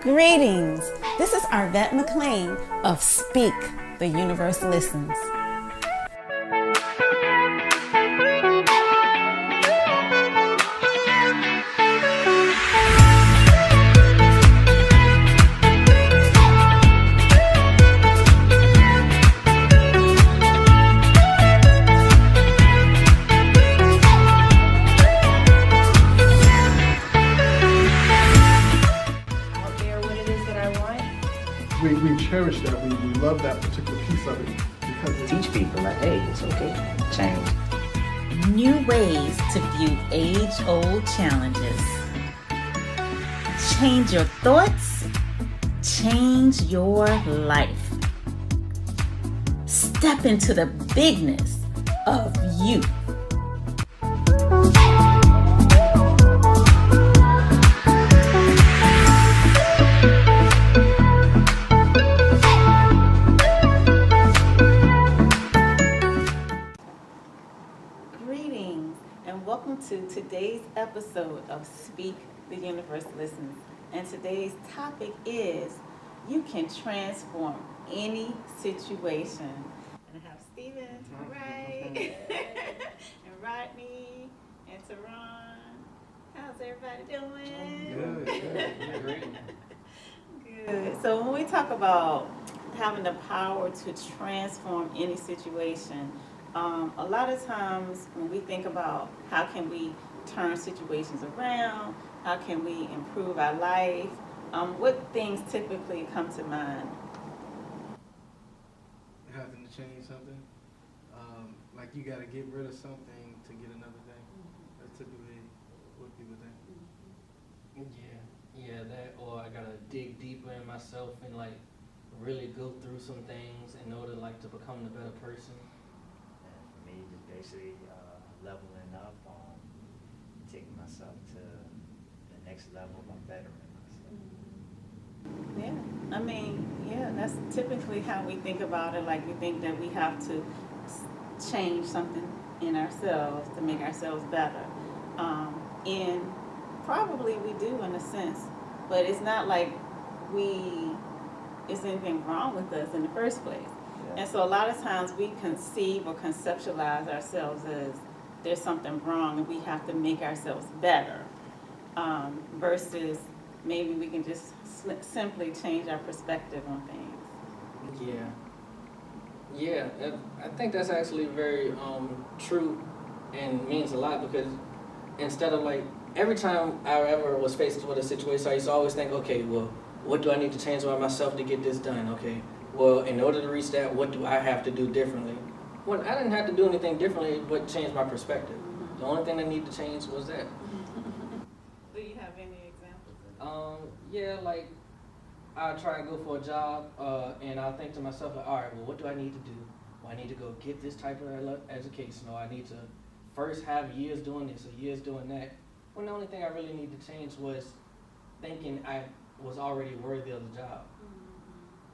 Greetings. This is Arvette McLean of Speak, the Universe Listens. We cherish that. We love that particular piece of it because it teach people like, hey, it's okay, change. New ways to view age-old challenges. Change your thoughts, change your life. Step into the bigness of you. Welcome to today's episode of Speak, the Universe Listens. And today's topic is, you can transform any situation. And I have Steven to the right, and Rodney, and Teron. How's everybody doing? Good. Good. So when we talk about having the power to transform any situation, a lot of times when we think about how can we turn situations around, how can we improve our life, what things typically come to mind? Having to change something, like you got to get rid of something to get another thing. That's typically what people think. Yeah, that, or I gotta dig deeper in myself and like really go through some things in order like to become the better person. Just basically leveling up, taking myself to the next level by bettering myself. That's typically how we think about it. Like we think that we have to change something in ourselves to make ourselves better. And probably we do in a sense, but it's not like it's anything wrong with us in the first place. And so a lot of times we conceive or conceptualize ourselves as there's something wrong and we have to make ourselves better, versus maybe we can just simply change our perspective on things. Yeah, I think that's actually very true and means a lot, because instead of like, every time I ever was faced with a situation, I used to always think, okay, well, what do I need to change about myself to get this done? Okay. Well, in order to reach that, what do I have to do differently? Well, I didn't have to do anything differently but change my perspective. Mm-hmm. The only thing I need to change was that. Do you have any examples of like I try and go for a job, and I think to myself, like, all right, well, what do I need to do? Well, I need to go get this type of education, or I need to first have years doing this or years doing that. Well, the only thing I really need to change was thinking I was already worthy of the job.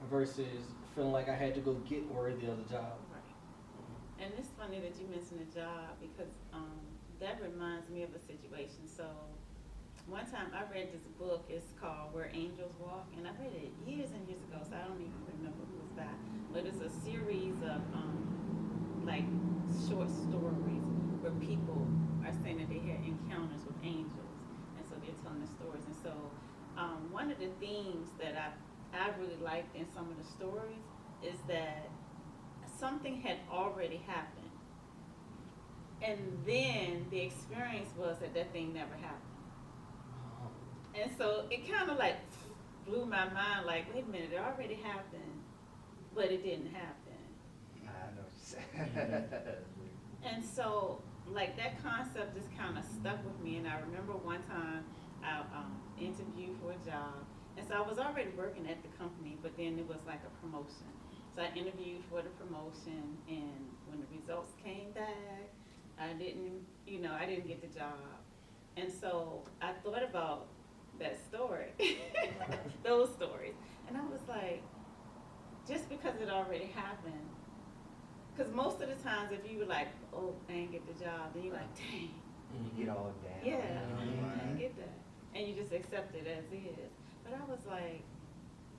Versus feeling like I had to go get worthy of the job. Right. And it's funny that you mentioned a job, because that reminds me of a situation. So one time I read this book, it's called Where Angels Walk, and I read it years and years ago, so I don't even remember who it's by. But it's a series of like short stories where people are saying that they had encounters with angels, and so they're telling the stories. And so one of the themes that I really liked in some of the stories is that something had already happened, and then the experience was that thing never happened. And so it kind of like blew my mind, like, wait a minute, it already happened, but it didn't happen. I know what you're saying. And so like that concept just kind of stuck with me. And I remember one time I interviewed for a job. And so I was already working at the company, but then it was like a promotion. So I interviewed for the promotion, and when the results came back, I didn't get the job. And so I thought about that story, those stories. And I was like, just because it already happened, because most of the times if you were like, oh, I didn't get the job, then you're like, dang. You get all down. Yeah, I didn't get that. And you just accept it as is. but I was like,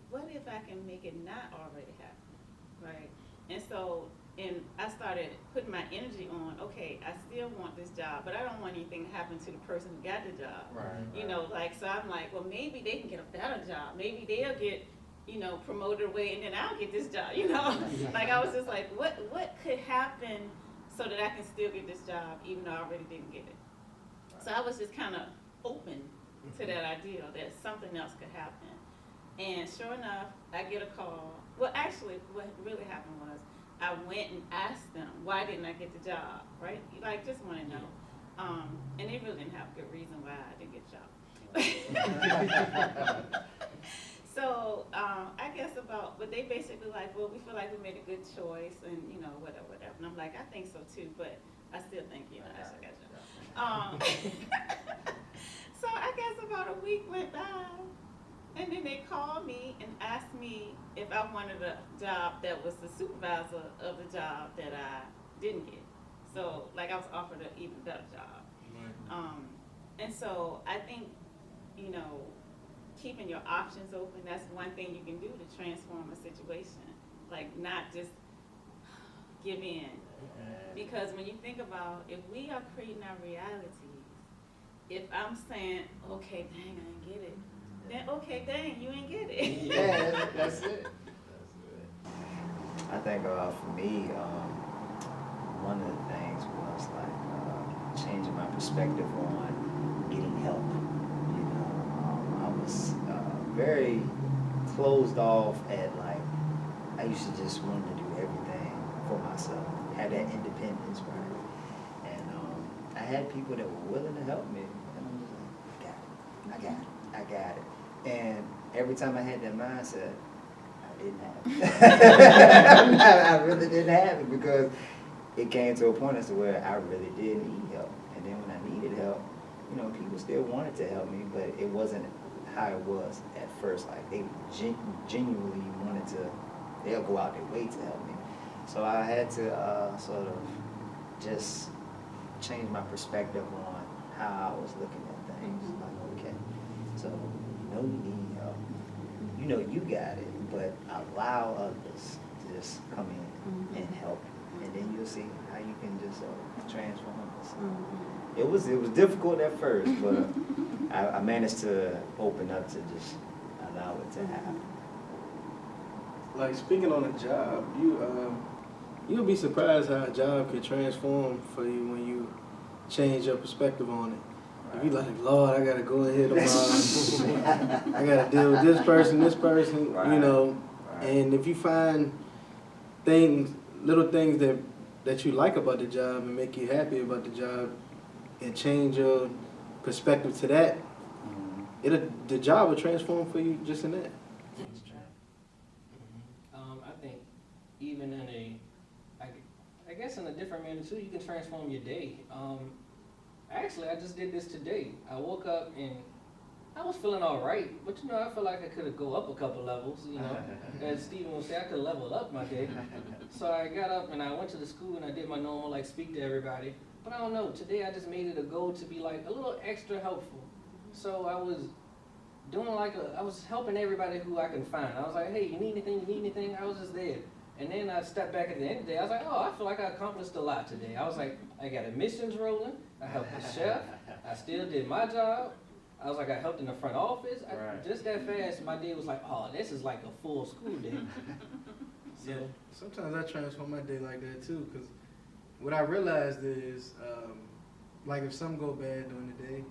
what if I can make it not already happen, right? And so, and I started putting my energy on, okay, I still want this job, but I don't want anything to happen to the person who got the job. Right. You know, like, so I'm like, well, maybe they can get a better job. Maybe they'll get, you know, promoted away, and then I'll get this job, you know? Like, I was just like, what could happen so that I can still get this job, even though I already didn't get it? So I was just kind of open to that idea that something else could happen. And sure enough, I get a call. Well, actually, what really happened was I went and asked them, why didn't I get the job, right? Like, just want to know. And they really didn't have a good reason why I didn't get the job. So I guess but they basically like, well, we feel like we made a good choice and, you know, whatever. And I'm like, I think so too, but I still think, you know, I should get a job. So I guess about a week went by, and then they called me and asked me if I wanted a job that was the supervisor of the job that I didn't get. So, like, I was offered an even better job. And so I think, you know, keeping your options open, that's one thing you can do to transform a situation. Like, not just give in. Because when you think about, if we are creating our realities, if I'm saying, okay, dang, I didn't get it, then okay, dang, you ain't get it. Yeah, that's it. I think for me, one of the things was like changing my perspective on getting help. You know, I was very closed off at like, I used to just want to do everything for myself, have that independence, right? And I had people that were willing to help me, and I'm just like, I got it. And every time I had that mindset, I didn't have it. I really didn't have it, because it came to a point as to where I really did need help. And then when I needed help, you know, people still wanted to help me, but it wasn't how it was at first. Like, they genuinely wanted to, they'll go out their way to help me. So I had to sort of just change my perspective on how I was looking at things. Like, okay, so you know you need help. You know you got it, but allow others to just come in and help. And then you'll see how you can just transform this. It was difficult at first, but I managed to open up to just allow it to happen. Like, speaking on a job, you'll be surprised how a job can transform for you when you change your perspective on it. If you like, Lord, I gotta go ahead tomorrow. I gotta deal with this person, you know. Right. And if you find little things that you like about the job and make you happy about the job, and change your perspective to that, the job will transform for you just in that. I think even in I guess in a different manner too, you can transform your day. Actually, I just did this today. I woke up and I was feeling all right, but you know, I feel like I could go up a couple levels, you know. As Stephen would say, I could level up my day. So I got up and I went to the school and I did my normal, like, speak to everybody. But I don't know, today I just made it a goal to be like a little extra helpful. So I was doing I was helping everybody who I can find. I was like, hey, you need anything? I was just there. And then I stepped back at the end of the day, I was like, oh, I feel like I accomplished a lot today. I was like, I got admissions rolling, I helped the chef, I still did my job. I was like, I helped in the front office. Just that fast, my day was like, oh, this is like a full school day. So, yeah, sometimes I transform my day like that too, because what I realized is, like, if something go bad during the day,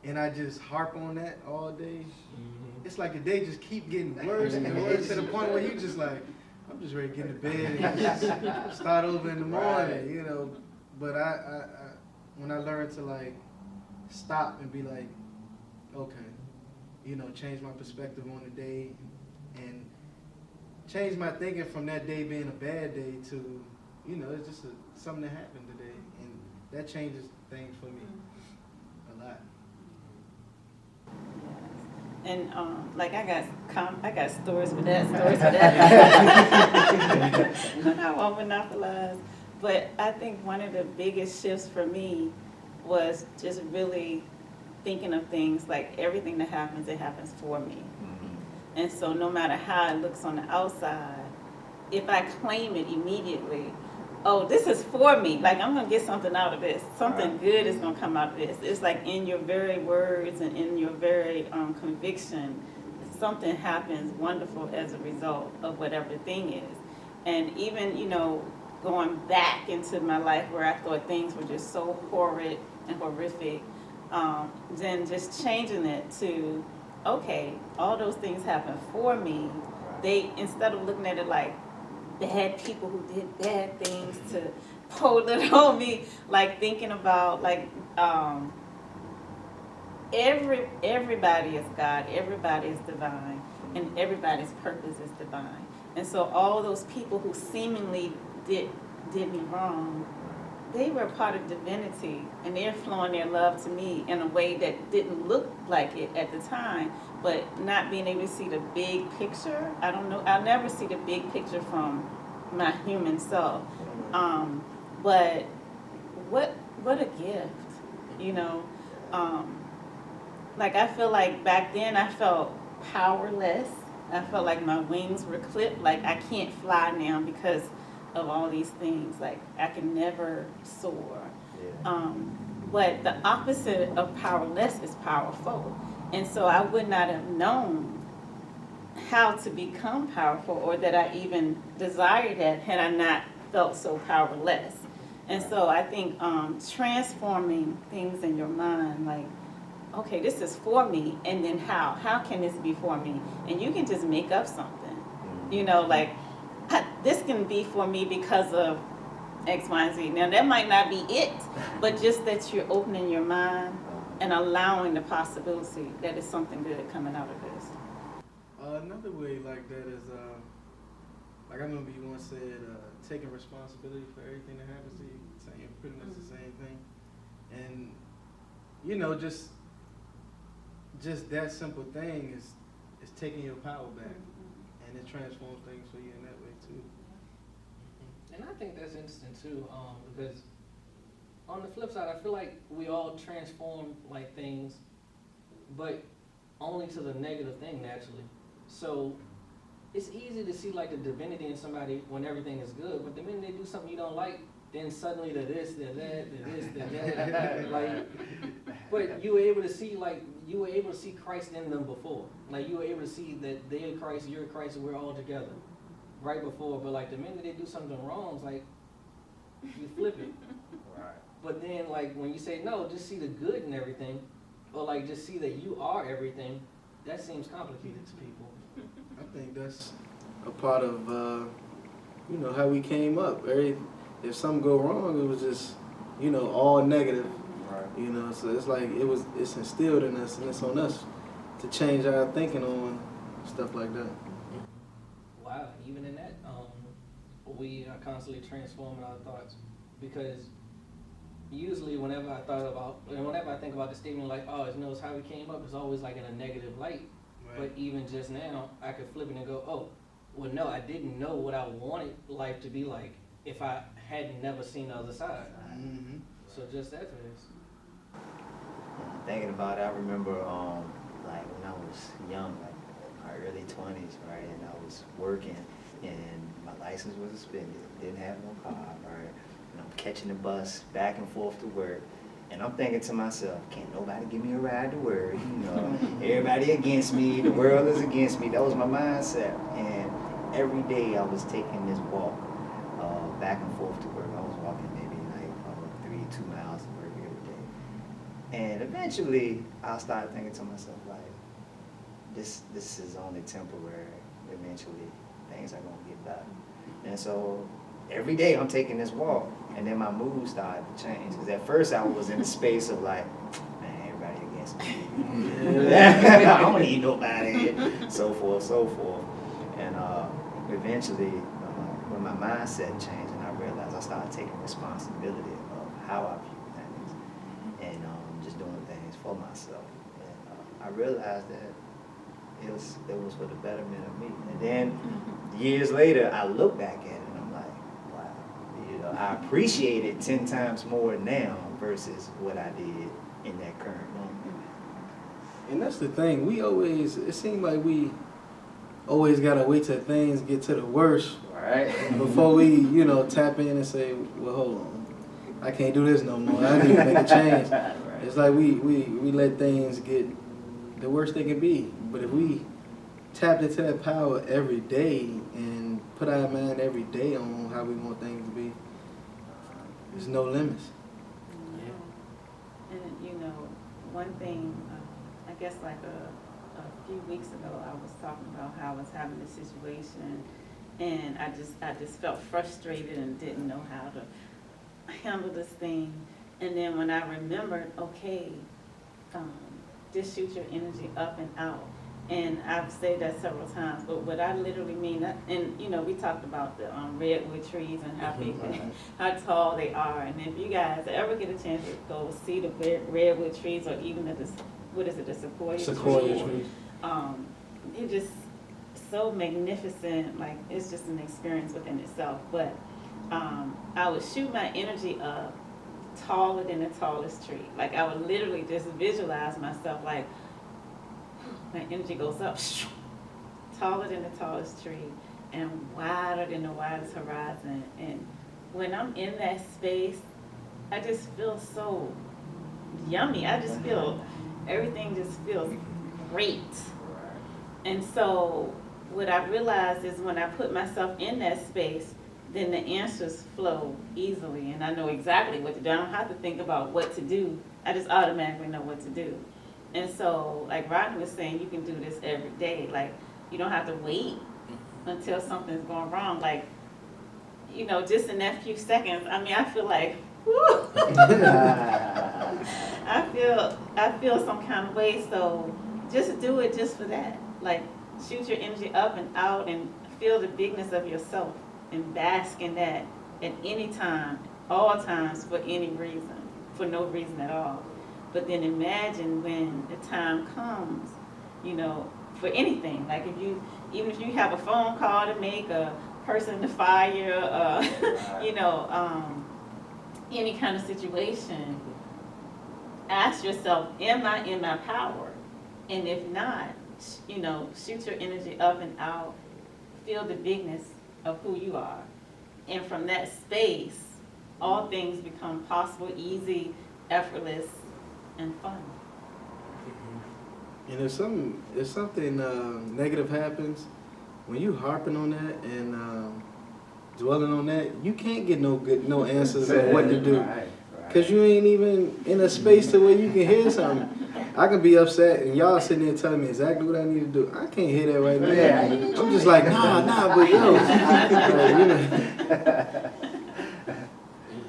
and I just harp on that all day, it's like the day just keep getting worse and worse to the point where you just like, I'm just ready to get into bed and just start over in the morning, you know. But I when I learned to, like, stop and be like, okay, you know, change my perspective on the day and change my thinking from that day being a bad day to, you know, it's just something that happened today, and that changes things for me a lot. And like, I got stories for that, I won't monopolize. But I think one of the biggest shifts for me was just really thinking of things like everything that happens, it happens for me. Mm-hmm. And so no matter how it looks on the outside, if I claim it immediately, oh, this is for me. Like, I'm going to get something out of this. Something good is going to come out of this. It's like in your very words and in your very conviction, something happens wonderful as a result of whatever the thing is. And even, you know, going back into my life where I thought things were just so horrid and horrific, then just changing it to, okay, all those things happen for me. They, instead of looking at it like bad people who did bad things to pull it on me, like thinking about like everybody is God, everybody is divine, and everybody's purpose is divine. And so all those people who seemingly did me wrong, they were part of divinity, and they're flowing their love to me in a way that didn't look like it at the time, but not being able to see the big picture. I don't know, I'll never see the big picture from my human self. But what a gift, you know. Like I feel like back then I felt powerless. I felt like my wings were clipped, like I can't fly now because of all these things. Like I can never soar. Yeah. But the opposite of powerless is powerful. And so I would not have known how to become powerful, or that I even desired that, had I not felt so powerless. And so I think transforming things in your mind, like, okay, this is for me, and then how can this be for me? And you can just make up something, you know, like this can be for me because of X, Y, and Z. Now that might not be it, but just that you're opening your mind and allowing the possibility that it's something good coming out of this. Another way like that is, like I remember you once said, taking responsibility for everything that happens to you, saying pretty much the same thing. And, you know, just that simple thing is taking your power back, and it transforms things for you in that way too. And I think that's interesting too, because on the flip side, I feel like we all transform like things, but only to the negative thing naturally. So it's easy to see like the divinity in somebody when everything is good, but the minute they do something you don't like, then suddenly they're this, they're that, they're this, they're that. Like, but you were able to see Christ in them before. Like you were able to see that they're Christ, you're Christ, and we're all together right before. But like the minute they do something wrong, it's like you flip it. Right. But then like when you say no, just see the good in everything, or like just see that you are everything, that seems complicated to people. I think that's a part of, you know, how we came up. If something go wrong, it was just, you know, all negative. Right. You know, so it's like it's instilled in us, and it's on us to change our thinking on stuff like that. Wow, even in that, we are constantly transforming our thoughts, because usually whenever I think about the statement like, oh, it knows how we came up, it's always like in a negative light. But even just now, I could flip it and go, oh, well, no, I didn't know what I wanted life to be like if I had never seen the other side. Mm-hmm. So just that fast. Thinking about it, I remember like when I was young, like my early 20s, right, and I was working, and my license was suspended, didn't have no car, right, and I'm catching the bus back and forth to work. And I'm thinking to myself, can't nobody give me a ride to work, you know, everybody against me, the world is against me. That was my mindset. And every day I was taking this walk back and forth to work. I was walking maybe like 2 miles to work every day. And eventually I started thinking to myself, like, this is only temporary. Eventually things are going to get better. And so every day I'm taking this walk, and then my mood started to change. Because at first I was in a space of like, man, everybody against me. I don't need nobody. So forth. And eventually, when my mindset changed, and I realized I started taking responsibility of how I view things, and just doing things for myself. And I realized that it was for the betterment of me. And then years later, I look back at it, and I'm like, wow, you know, I appreciate it 10 times more now versus what I did in that current moment. And that's the thing. It seems like we always gotta wait till things get to the worst Right. before we, tap in and say, well, hold on, I can't do this no more. I need to make a change. Right. It's like we let things get the worst they can be. But if we tapped into that power every day and put our mind every day on how we want things to be, there's no limits. And one thing, I guess like a few weeks ago, I was talking about how I was having this situation, and I just felt frustrated and didn't know how to handle this thing. And then when I remembered, okay, just shoot your energy up and out. And I've said that several times, but what I literally mean, and we talked about the redwood trees and how big, how tall they are. And if you guys ever get a chance to go see the redwood trees, or even the sequoia trees, they're just so magnificent. Like, it's just an experience within itself. But I would shoot my energy up taller than the tallest tree. Like, I would literally just visualize myself like, my energy goes up, taller than the tallest tree and wider than the widest horizon. And when I'm in that space, I just feel so yummy. I just feel, everything just feels great. And so what I realized is when I put myself in that space, then the answers flow easily, and I know exactly what to do. I don't have to think about what to do. I just automatically know what to do. And so, like Rodney was saying, you can do this every day. Like, you don't have to wait until something's going wrong. Like, just in that few seconds, I feel like, whoo! I feel some kind of way. So just do it just for that. Like, shoot your energy up and out and feel the bigness of yourself and bask in that at any time, all times, for any reason, for no reason at all. But then imagine when the time comes, for anything. Like, even if you have a phone call to make, a person to fire, any kind of situation, ask yourself, am I in my power? And if not, shoot your energy up and out, feel the bigness of who you are. And from that space, all things become possible, easy, effortless, and fun. And if something negative happens, when you harping on that and dwelling on that, you can't get no answers on what to do, because you ain't even in a space to where you can hear something. I can be upset and y'all sitting there telling me exactly what I need to do. I can't hear that right now. I'm just like, nah, but yo,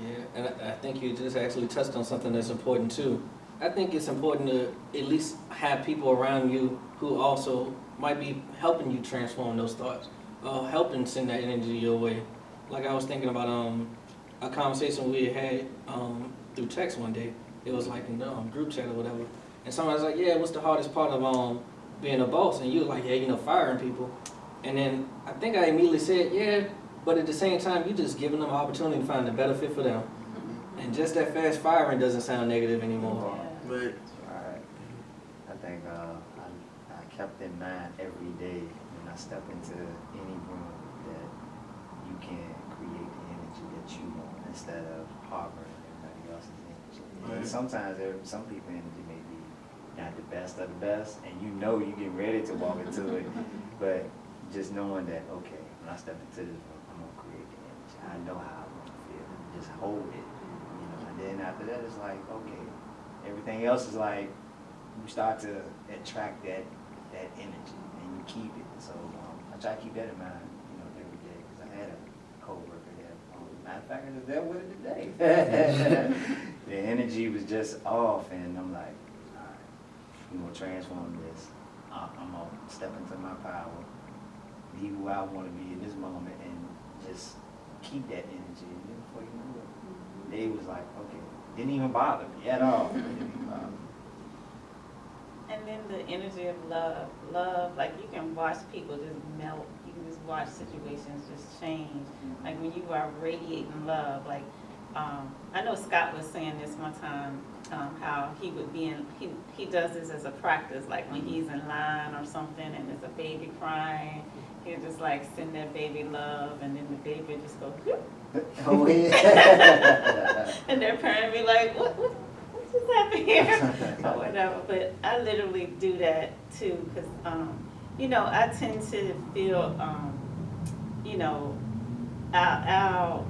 Yeah, and I think you just actually touched on something that's important too. I think it's important to at least have people around you who also might be helping you transform those thoughts, helping send that energy your way. Like, I was thinking about a conversation we had through text one day. It was like in the group chat or whatever. And somebody was like, yeah, what's the hardest part of being a boss? And you were like, yeah, firing people. And then I think I immediately said, yeah, but at the same time, you just giving them an opportunity to find the better fit for them. And just that fast firing doesn't sound negative anymore. Right. Right. I think I kept in mind every day when I step into any room that you can create the energy that you want instead of harboring everybody else's energy. Right. And sometimes some people's energy may be not the best of the best, and you get ready to walk into it, but just knowing that, okay, when I step into this room, I'm gonna create the energy. I know how I want to feel. Just hold it, And then after that, it's like, okay, everything else is like you start to attract that energy, and you keep it. So I try to keep that in mind, every day, because I had a coworker that, matter of fact, I was there with it today. The energy was just off, and I'm like, all right, I'm gonna transform this. I'm gonna step into my power, be who I want to be in this moment, and just keep that energy. And then before you know it, they was like, okay, didn't even bother me at all. And then the energy of love, like, you can watch people just melt. You can just watch situations just change. Like, when you are radiating love, like, I know Scott was saying this one time, how he would be in, he does this as a practice, like when he's in line or something and there's a baby crying, he'll just like send that baby love, and then the baby just go, whoop. Oh, yeah. And their parent be like, what just happened here? Or whatever. But I literally do that too, because, you know, I tend to feel, you know, I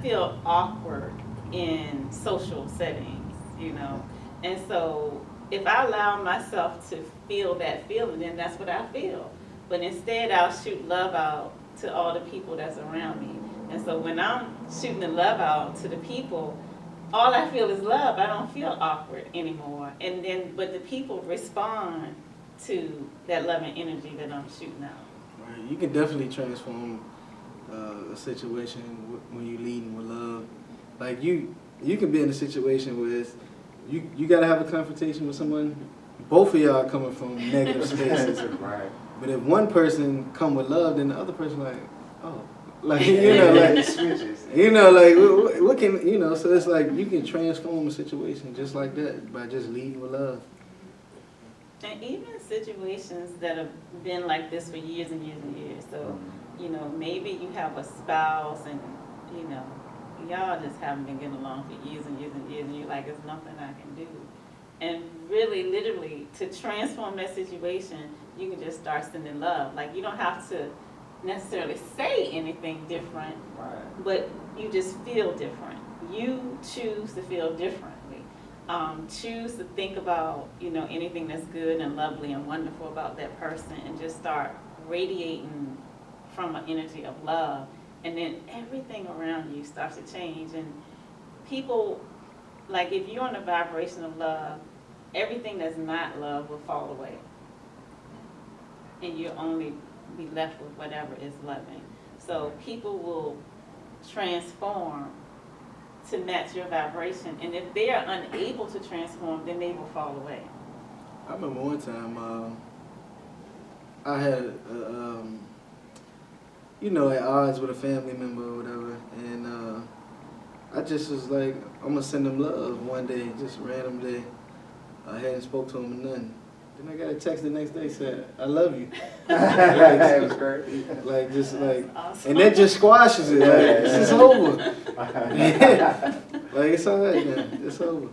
feel awkward in social settings, you know. And so if I allow myself to feel that feeling, then that's what I feel. But instead, I'll shoot love out to all the people that's around me. And so when I'm shooting the love out to the people, all I feel is love. I don't feel awkward anymore. And then, but the people respond to that love and energy that I'm shooting out. Right. You can definitely transform a situation when you're leading with love. Like you can be in a situation where you got to have a confrontation with someone. Both of y'all are coming from negative spaces. Right. But if one person come with love, then the other person like, oh. Like, you know, like, switches. You know, like, what can, you know, so it's like you can transform a situation just like that by just leading with love. And even situations that have been like this for years and years and years. So, you know, maybe you have a spouse and, you know, y'all just haven't been getting along for years and years and years, and you're like, there's nothing I can do. And really, literally, to transform that situation, you can just start sending love. Like, you don't have to necessarily say anything different, Right. but you just feel different. You choose to feel differently. Choose to think about, you know, anything that's good and lovely and wonderful about that person, and just start radiating from an energy of love. And then everything around you starts to change. And people, like, if you're on a vibration of love, everything that's not love will fall away. And you'll only be left with whatever is loving. So people will transform to match your vibration. And if they are unable to transform, then they will fall away. I remember one time I had, you know, at odds with a family member or whatever, and I just was like, I'm going to send them love one day, just random day. I hadn't spoke to him or nothing. Then I got a text the next day said, I love you. That was great. Like, just like, Awesome. and that just squashes it. Like, it's over. Like, it's all right, man. It's over.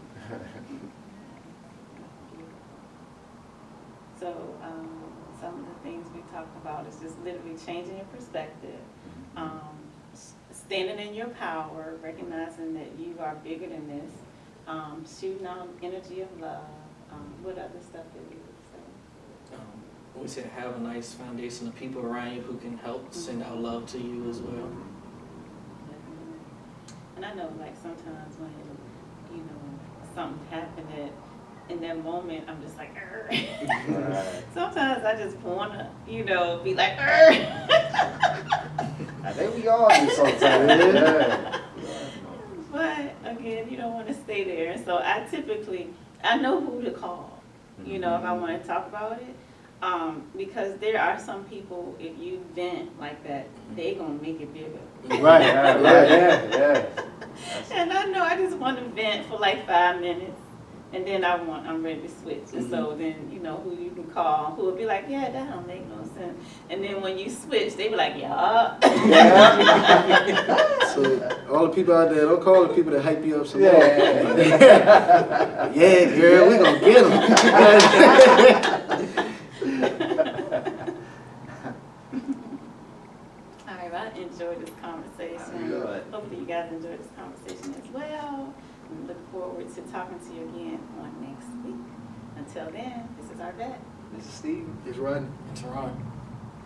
So some of the things we talked about is just literally changing your perspective, standing in your power, recognizing that you are bigger than this, shooting out energy of love. What other stuff did we say? We said have a nice foundation of people around you who can help send out love to you as well. And I know, like, sometimes when, you know, something happened in that moment, I'm just like, Right. Sometimes I just want to, you know, be like, I think we all do sometimes. Yeah. But again, you don't want to stay there. So I know who to call, you know, if I want to talk about it. Because there are some people, if you vent like that, they gonna make it bigger. Right, Yeah. And I know I just want to vent for like 5 minutes, and then I'm ready to switch. And so then, you know, who you can call, who will be like, yeah, that don't make no sense. And then when you switch, they be like, yeah. So all the people out there, don't call the people that hype you up some more. Yeah. Yeah, girl, we gonna get them. All right, I enjoyed this conversation. Good. Hopefully you guys enjoyed this conversation as well. We look forward to talking to you again on next week. Until then, this is our vet. This is Steve. It's Rodney. It's Ron.